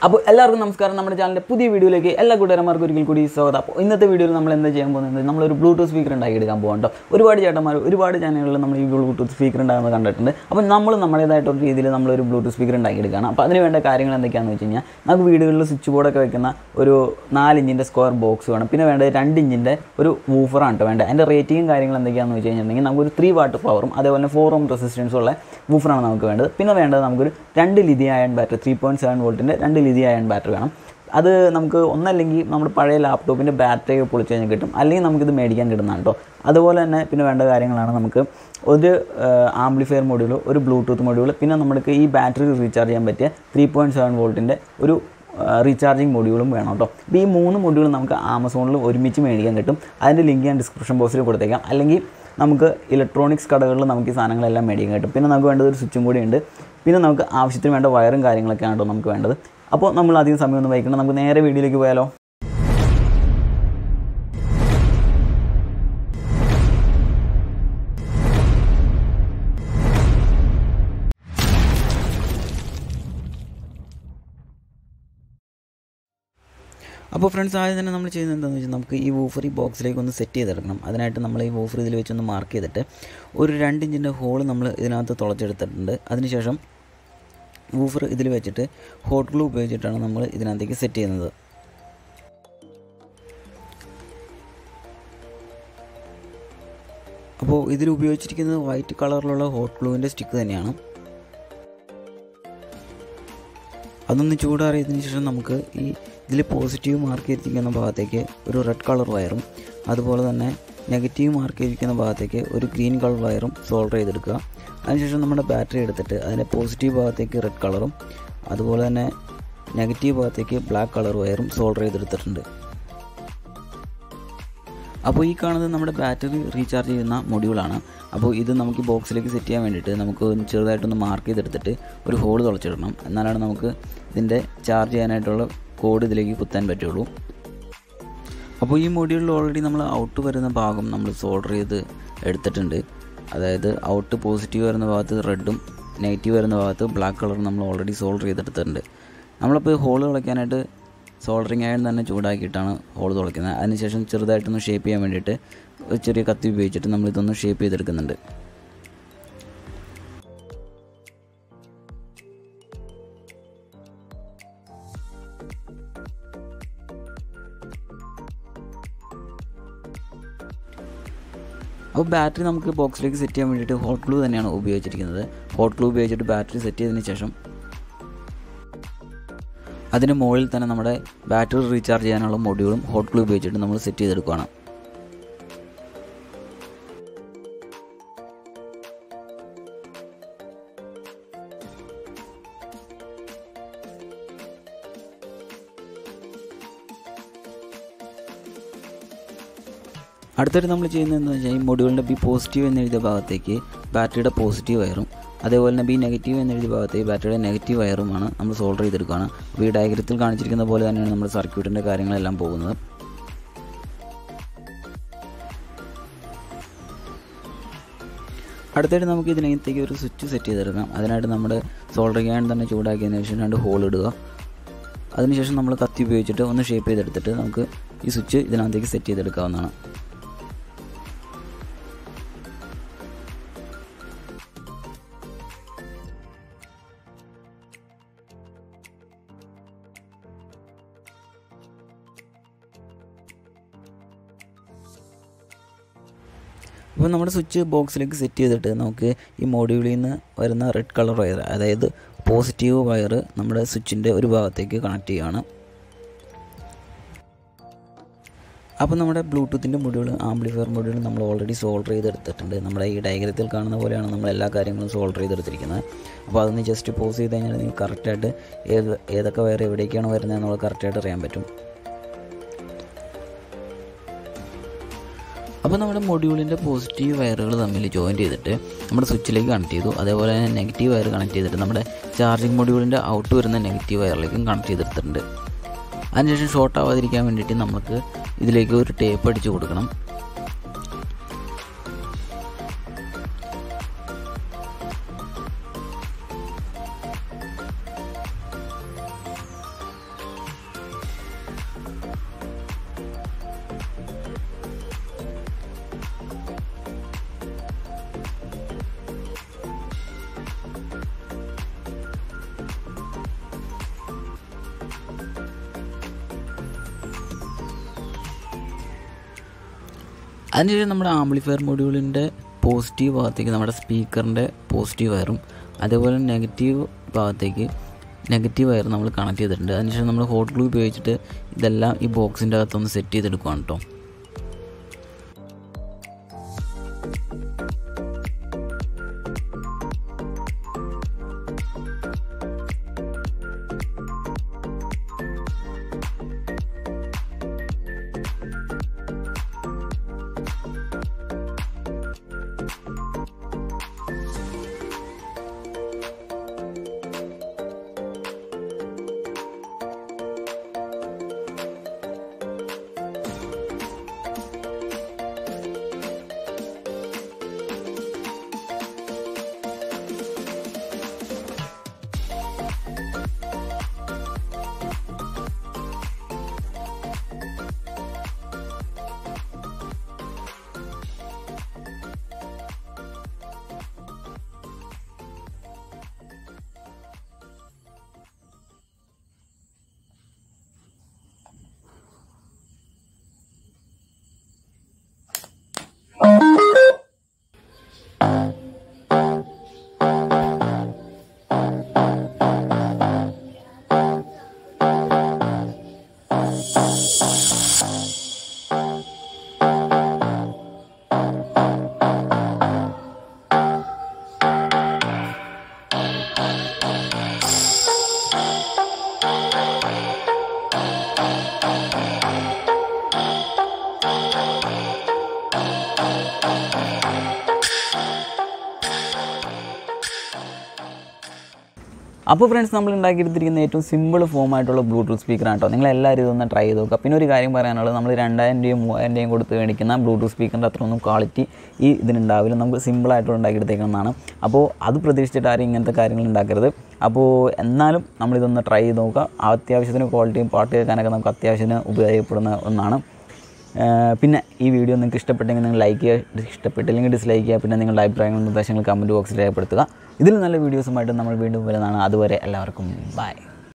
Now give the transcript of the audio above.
അപ്പോൾ എല്ലാവർക്കും നമസ്കാരം. നമ്മുടെ ചാനലിൻ്റെ പുതിയ വീഡിയോയിലേക്ക് എല്ലാ കൂട്ടുകാരന്മാർക്കും ഒരിക്കൽ കൂടി സ്വാഗതം. അപ്പോൾ ഇന്നത്തെ വീഡിയോയിൽ നമ്മൾ എന്താ ചെയ്യാൻ പോകുന്നത്, നമ്മളൊരു ബ്ലൂടൂത്ത് സ്പീക്കർ ഉണ്ടാക്കിയെടുക്കാൻ പോകുന്നുണ്ടോ. ഒരുപാട് ചേട്ടന്മാർ ഒരുപാട് ചാനലുകളിൽ നമ്മൾ ഈ ബ്ലൂടൂത്ത് സ്പീക്കർ ഉണ്ടാകുന്നത് കണ്ടിട്ടുണ്ട്. അപ്പോൾ നമ്മൾ നമ്മുടേതായിട്ടൊരു രീതിയിൽ നമ്മളൊരു ബ്ലൂടൂത്ത് സ്പീക്കർ ഉണ്ടാക്കിയെടുക്കുകയാണ്. അപ്പോൾ അതിന് വേണ്ട കാര്യങ്ങൾ എന്തൊക്കെയാണെന്ന് വെച്ച് കഴിഞ്ഞാൽ, നമുക്ക് വീടുകളിൽ സ്വിച്ച് ബോർഡൊക്കെ വെക്കുന്ന ഒരു 4 ഇഞ്ചിൻ്റെ സ്ക്വയർ ബോക്സ് വേണം. പിന്നെ വേണ്ടത് 2 ഇഞ്ചിൻ്റെ ഒരു വൂഫറാണ് കേട്ടോ വേണ്ടത്. അതിൻ്റെ റേറ്റിംഗും കാര്യങ്ങൾ എന്തൊക്കെയാണെന്ന് വെച്ച് കഴിഞ്ഞിട്ടുണ്ടെങ്കിൽ, നമുക്കൊരു 3 വാട്ട് പവറും അതേപോലെ 4 ഓം റെസിസ്റ്റൻസും ഉള്ള വൂഫറാണ് നമുക്ക് വേണ്ടത്. പിന്നെ വേണ്ടത് നമുക്കൊരു 2 lithium ion battery 3.7 വോൾട്ടിൻ്റെ 2 lithium ion battery വേണം. അത് നമുക്ക് ഒന്നല്ലെങ്കിൽ നമ്മുടെ പഴയ ലാപ്ടോപ്പിൻ്റെ ബാറ്ററി ഒക്കെ പൊളിച്ച് കഴിഞ്ഞാൽ കിട്ടും, അല്ലെങ്കിൽ നമുക്കിത് മേടിക്കാൻ കിട്ടുന്നതാണ് കേട്ടോ. അതുപോലെ തന്നെ പിന്നെ വേണ്ട കാര്യങ്ങളാണ്, നമുക്ക് ഒരു ആംപ്ലിഫയർ മൊഡ്യൂൾ, ഒരു ബ്ലൂടൂത്ത് മൊഡ്യൂൾ, പിന്നെ നമുക്ക് ഈ ബാറ്ററി റീചാർജ് ചെയ്യാൻ പറ്റിയ 3.7 വോൾട്ടിൻ്റെ ഒരു റീചാർജിങ് മൊഡ്യൂളും വേണം കേട്ടോ. അപ്പോൾ ഈ 3 മൊഡ്യൂളും നമുക്ക് ആമസോണിൽ ഒരുമിച്ച് മേടിക്കാൻ കിട്ടും. അതിൻ്റെ ലിങ്ക് ഞാൻ ഡിസ്ക്രിപ്ഷൻ ബോക്സിൽ കൊടുത്തേക്കാം. അല്ലെങ്കിൽ നമുക്ക് ഇലക്ട്രോണിക്സ് കടകളിൽ നമുക്ക് ഈ സാധനങ്ങളെല്ലാം മേടിക്കാൻ കിട്ടും. പിന്നെ നമുക്ക് വേണ്ടത് ഒരു സ്വിച്ചും കൂടി ഉണ്ട്. പിന്നെ നമുക്ക് ആവശ്യത്തിന് വേണ്ട വയറും കാര്യങ്ങളൊക്കെയാണ് കേട്ടോ നമുക്ക് വേണ്ടത്. അപ്പോൾ നമ്മൾ അധികം സമയമൊന്നും വൈകിക്കണം, നമുക്ക് നേരെ വീഡിയോയിലേക്ക് പോയാലോ. അപ്പോൾ ഫ്രണ്ട്സ്, ആദ്യം തന്നെ നമ്മൾ ചെയ്യുന്നത് എന്താണെന്ന് വെച്ചാൽ, നമുക്ക് ഈ വൂഫർ ഈ ബോക്സിലേക്ക് ഒന്ന് സെറ്റ് ചെയ്തെടുക്കണം. അതിനായിട്ട് നമ്മൾ ഈ വൂഫർ ഇതിൽ വെച്ചൊന്ന് മാർക്ക് ചെയ്തിട്ട് ഒരു 2 ഇഞ്ചിൻ്റെ ഹോൾ നമ്മൾ ഇതിനകത്ത് തുളച്ചെടുത്തിട്ടുണ്ട്. അതിനുശേഷം വൂഫർ ഇതിൽ വെച്ചിട്ട് ഹോട്ട് ഗ്ലൂ ഉപയോഗിച്ചിട്ടാണ് നമ്മൾ ഇതിനകത്തേക്ക് സെറ്റ് ചെയ്യുന്നത്. അപ്പോൾ ഇതിൽ ഉപയോഗിച്ചിരിക്കുന്നത് വൈറ്റ് കളറിലുള്ള ഹോട്ട് ഗ്ലൂവിൻ്റെ സ്റ്റിക്ക് തന്നെയാണ്. അതൊന്ന് ചൂടാറിയതിന് ശേഷം നമുക്ക് ഈ ഇതിൽ പോസിറ്റീവ് മാർക്ക് ചെയ്തിരിക്കുന്ന ഭാഗത്തേക്ക് ഒരു റെഡ് കളർ വയറും, അതുപോലെ തന്നെ നെഗറ്റീവ് മാർക്ക് ചെയ്തിരിക്കുന്ന ഭാഗത്തേക്ക് ഒരു ഗ്രീൻ കളർ വയറും സോൾഡർ ചെയ്തെടുക്കുക. അതിനുശേഷം നമ്മുടെ ബാറ്ററി എടുത്തിട്ട് അതിൻ്റെ പോസിറ്റീവ് ഭാഗത്തേക്ക് റെഡ് കളറും, അതുപോലെ തന്നെ നെഗറ്റീവ് ഭാഗത്തേക്ക് ബ്ലാക്ക് കളർ വയറും സോൾഡർ ചെയ്തെടുത്തിട്ടുണ്ട്. അപ്പോൾ ഈ കാണുന്നത് നമ്മുടെ ബാറ്ററി റീചാർജ് ചെയ്യുന്ന മൊഡ്യൂളാണ്. അപ്പോൾ ഇത് നമുക്ക് ബോക്സിലേക്ക് സെറ്റ് ചെയ്യാൻ വേണ്ടിയിട്ട് നമുക്ക് ചെറുതായിട്ടൊന്ന് മാർക്ക് ചെയ്തെടുത്തിട്ട് ഒരു ഹോൾ തുളച്ചിടണം. എന്നാലാണ് നമുക്ക് ഇതിൻ്റെ ചാർജ് ചെയ്യാനായിട്ടുള്ള കോഡ് ഇതിലേക്ക് കുത്താൻ പറ്റുള്ളൂ. അപ്പോൾ ഈ മൊഡ്യൂളിൽ ഓൾറെഡി നമ്മൾ ഔട്ട് വരുന്ന ഭാഗം നമ്മൾ സോൾഡർ ചെയ്ത് എടുത്തിട്ടുണ്ട്. അതായത് ഔട്ട് പോസിറ്റീവ് വരുന്ന ഭാഗത്ത് റെഡും നെഗറ്റീവ് വരുന്ന ഭാഗത്ത് ബ്ലാക്ക് കളറും നമ്മൾ ഓൾറെഡി സോൾഡർ ചെയ്തെടുത്തിട്ടുണ്ട്. നമ്മളപ്പോൾ ഹോൾ തുളയ്ക്കാനായിട്ട് സോൾഡറിങ് അയൺ തന്നെ ചൂടാക്കിയിട്ടാണ് ഹോൾ തുളയ്ക്കുന്നത്. അതിനുശേഷം ചെറുതായിട്ടൊന്ന് ഷേപ്പ് ചെയ്യാൻ വേണ്ടിയിട്ട് ഒരു ചെറിയ കത്തി ഉപയോഗിച്ചിട്ട് നമ്മളിതൊന്ന് ഷേപ്പ് ചെയ്തെടുക്കുന്നുണ്ട്. അപ്പോൾ ബാറ്ററി നമുക്ക് ബോക്സിലേക്ക് സെറ്റ് ചെയ്യാൻ വേണ്ടിയിട്ട് ഹോട്ട് ഗ്ലൂ തന്നെയാണ് ഉപയോഗിച്ചിരിക്കുന്നത്. ഹോട്ട് ഗ്ലൂ ഉപയോഗിച്ചിട്ട് ബാറ്ററി സെറ്റ് ചെയ്തതിന് ശേഷം അതിന് മുകളിൽ തന്നെ നമ്മുടെ ബാറ്ററി റീചാർജ് ചെയ്യാനുള്ള മൊഡ്യൂളും ഹോട്ട് ഗ്ലൂ ഉപയോഗിച്ചിട്ട് നമ്മൾ സെറ്റ് ചെയ്തെടുക്കുകയാണ്. അടുത്തായിട്ട് നമ്മൾ ചെയ്യുന്നത് എന്താണെന്ന് വെച്ചാൽ, ഈ മൊഡ്യൂളിൻ്റെ ബി പോസിറ്റീവ് എന്നെഴുതിയ ഭാഗത്തേക്ക് ബാറ്ററിയുടെ പോസിറ്റീവ് വയറും, അതേപോലെ തന്നെ ബി നെഗറ്റീവ് എന്നെഴുതിയ ഭാഗത്തേക്ക് ബാറ്ററിയുടെ നെഗറ്റീവ് വയറുമാണ് നമ്മൾ സോൾഡർ ചെയ്തെടുക്കുകയാണ്. അപ്പോൾ ഈ ഡയഗ്രത്തിൽ കാണിച്ചിരിക്കുന്ന പോലെ തന്നെയാണ് നമ്മുടെ സർക്യൂട്ടിൻ്റെ കാര്യങ്ങളെല്ലാം പോകുന്നത്. അടുത്തായിട്ട് നമുക്ക് ഇതിനകത്തേക്ക് ഒരു സ്വിച്ച് സെറ്റ് ചെയ്തെടുക്കാം. അതിനായിട്ട് നമ്മുടെ സോൾഡറിങ് അയൺ തന്നെ ചൂടാക്കിയതിന് ശേഷം 2 ഹോൾ ഇടുക. അതിനുശേഷം നമ്മൾ കത്തി ഉപയോഗിച്ചിട്ട് ഒന്ന് ഷേപ്പ് ചെയ്തെടുത്തിട്ട് നമുക്ക് ഈ സ്വിച്ച് ഇതിനകത്തേക്ക് സെറ്റ് ചെയ്തെടുക്കാവുന്നതാണ്. അപ്പോൾ നമ്മുടെ സ്വിച്ച് ബോക്സിലേക്ക് സെറ്റ് ചെയ്തിട്ട് നമുക്ക് ഈ മൊഡ്യൂളിൽ നിന്ന് വരുന്ന റെഡ് കളർ വയർ, അതായത് പോസിറ്റീവ് വയർ നമ്മുടെ സ്വിച്ചിൻ്റെ ഒരു ഭാഗത്തേക്ക് കണക്ട് ചെയ്യുകയാണ്. അപ്പോൾ നമ്മുടെ ബ്ലൂടൂത്തിൻ്റെ മൊഡ്യൂൾ, ആംപ്ലിഫയർ മൊഡ്യൂൾ നമ്മൾ ഓൾറെഡി സോൾഡർ ചെയ്തെടുത്തിട്ടുണ്ട്. നമ്മുടെ ഈ ഡയഗ്രത്തിൽ കാണുന്ന പോലെയാണ് നമ്മൾ എല്ലാ കാര്യങ്ങളും സോൾഡർ ചെയ്തെടുത്തിരിക്കുന്നത്. അപ്പോൾ അതൊന്ന് ജസ്റ്റ് പോസ് ചെയ്ത് കഴിഞ്ഞാൽ നിങ്ങൾക്ക് കറക്റ്റായിട്ട് ഏതൊക്കെ വയർ എവിടേക്കാണ് വരുന്നത് എന്നുള്ളത് കറക്റ്റായിട്ട് അറിയാൻ പറ്റും. അപ്പോൾ നമ്മുടെ മൊഡ്യൂളിൻ്റെ പോസിറ്റീവ് വയറുകൾ തമ്മിൽ ജോയിൻറ്റ് ചെയ്തിട്ട് നമ്മുടെ സ്വിച്ചിലേക്ക് കണക്ട് ചെയ്തു. അതേപോലെ തന്നെ നെഗറ്റീവ് വയർ കണക്ട് ചെയ്തിട്ട് നമ്മുടെ ചാർജിങ് മൊഡ്യൂളിൻ്റെ ഔട്ട് വരുന്ന നെഗറ്റീവ് വയറിലേക്കും കണക്ട് ചെയ്തെടുത്തിട്ടുണ്ട്. അതിനുശേഷം ഷോർട്ട് ആവാതിരിക്കാൻ വേണ്ടിയിട്ട് നമുക്ക് ഇതിലേക്ക് ഒരു ടേപ്പ് അടിച്ച് കൊടുക്കണം. അതിനുശേഷം നമ്മുടെ ആംപ്ലിഫയർ മൊഡ്യൂളിൻ്റെ പോസിറ്റീവ് ഭാഗത്തേക്ക് നമ്മുടെ സ്പീക്കറിൻ്റെ പോസിറ്റീവ് വയറും അതേപോലെ നെഗറ്റീവ് ഭാഗത്തേക്ക് നെഗറ്റീവ് വയർ നമ്മൾ കണക്ട് ചെയ്തിട്ടുണ്ട്. അതിനുശേഷം നമ്മൾ ഹോട്ട് ഗ്ലൂ ഉപയോഗിച്ചിട്ട് ഇതെല്ലാം ഈ ബോക്സിൻ്റെ അകത്തൊന്ന് സെറ്റ് ചെയ്തെടുക്കുകയാണ് കേട്ടോ. അപ്പോൾ ഫ്രണ്ട്സ്, നമ്മൾ ഉണ്ടാക്കിയെടുത്തിരിക്കുന്ന ഏറ്റവും സിമ്പിൾ ഫോമായിട്ടുള്ള ബ്ലൂടൂത്ത് സ്പീക്കറാണ് കേട്ടോ. നിങ്ങളെല്ലാവരും ഇതൊന്ന് ട്രൈ ചെയ്ത് നോക്കുക. പിന്നെ ഒരു കാര്യം പറയാനുള്ളത്, നമ്മൾ 2000 രൂപയും 3000 രൂപയും കൊടുത്ത് മേടിക്കുന്ന ബ്ലൂടൂത്ത് സ്പീക്കറിൻ്റെ അത്രയൊന്നും ക്വാളിറ്റി ഇതിനുണ്ടാവില്ല. നമുക്ക് സിമ്പിളായിട്ട് ഉണ്ടാക്കിയെടുത്തേക്കുന്നതാണ്. അപ്പോൾ അത് പ്രതീക്ഷിച്ചിട്ട് ആരും ഇങ്ങനത്തെ കാര്യങ്ങൾ ഉണ്ടാക്കരുത്. അപ്പോൾ എന്നാലും നമ്മളിതൊന്ന് ട്രൈ ചെയ്ത് നോക്കുക. അത്യാവശ്യത്തിന് ക്വാളിറ്റിയും പാട്ട് കേൾക്കാനൊക്കെ നമുക്ക് അത്യാവശ്യത്തിന് ഉപയോഗപ്പെടുന്ന ഒന്നാണ്. പിന്നെ ഈ വീഡിയോ നിങ്ങൾക്ക് ഇഷ്ടപ്പെട്ടെങ്കിൽ നിങ്ങൾ ലൈക്ക് ചെയ്യുക, ഇഷ്ടപ്പെട്ടില്ലെങ്കിൽ ഡിസ്ലൈക്ക് ചെയ്യുക. പിന്നെ നിങ്ങളുടെ അഭിപ്രായങ്ങളും നിർദ്ദേശങ്ങൾ കമൻറ്റ് ബോക്സിൽ രേഖപ്പെടുത്തുക. ഇതിൽ നല്ല വീഡിയോസുമായിട്ട് നമ്മൾ വീണ്ടും വരുന്നതാണ്. അതുവരെ എല്ലാവർക്കും ബൈ.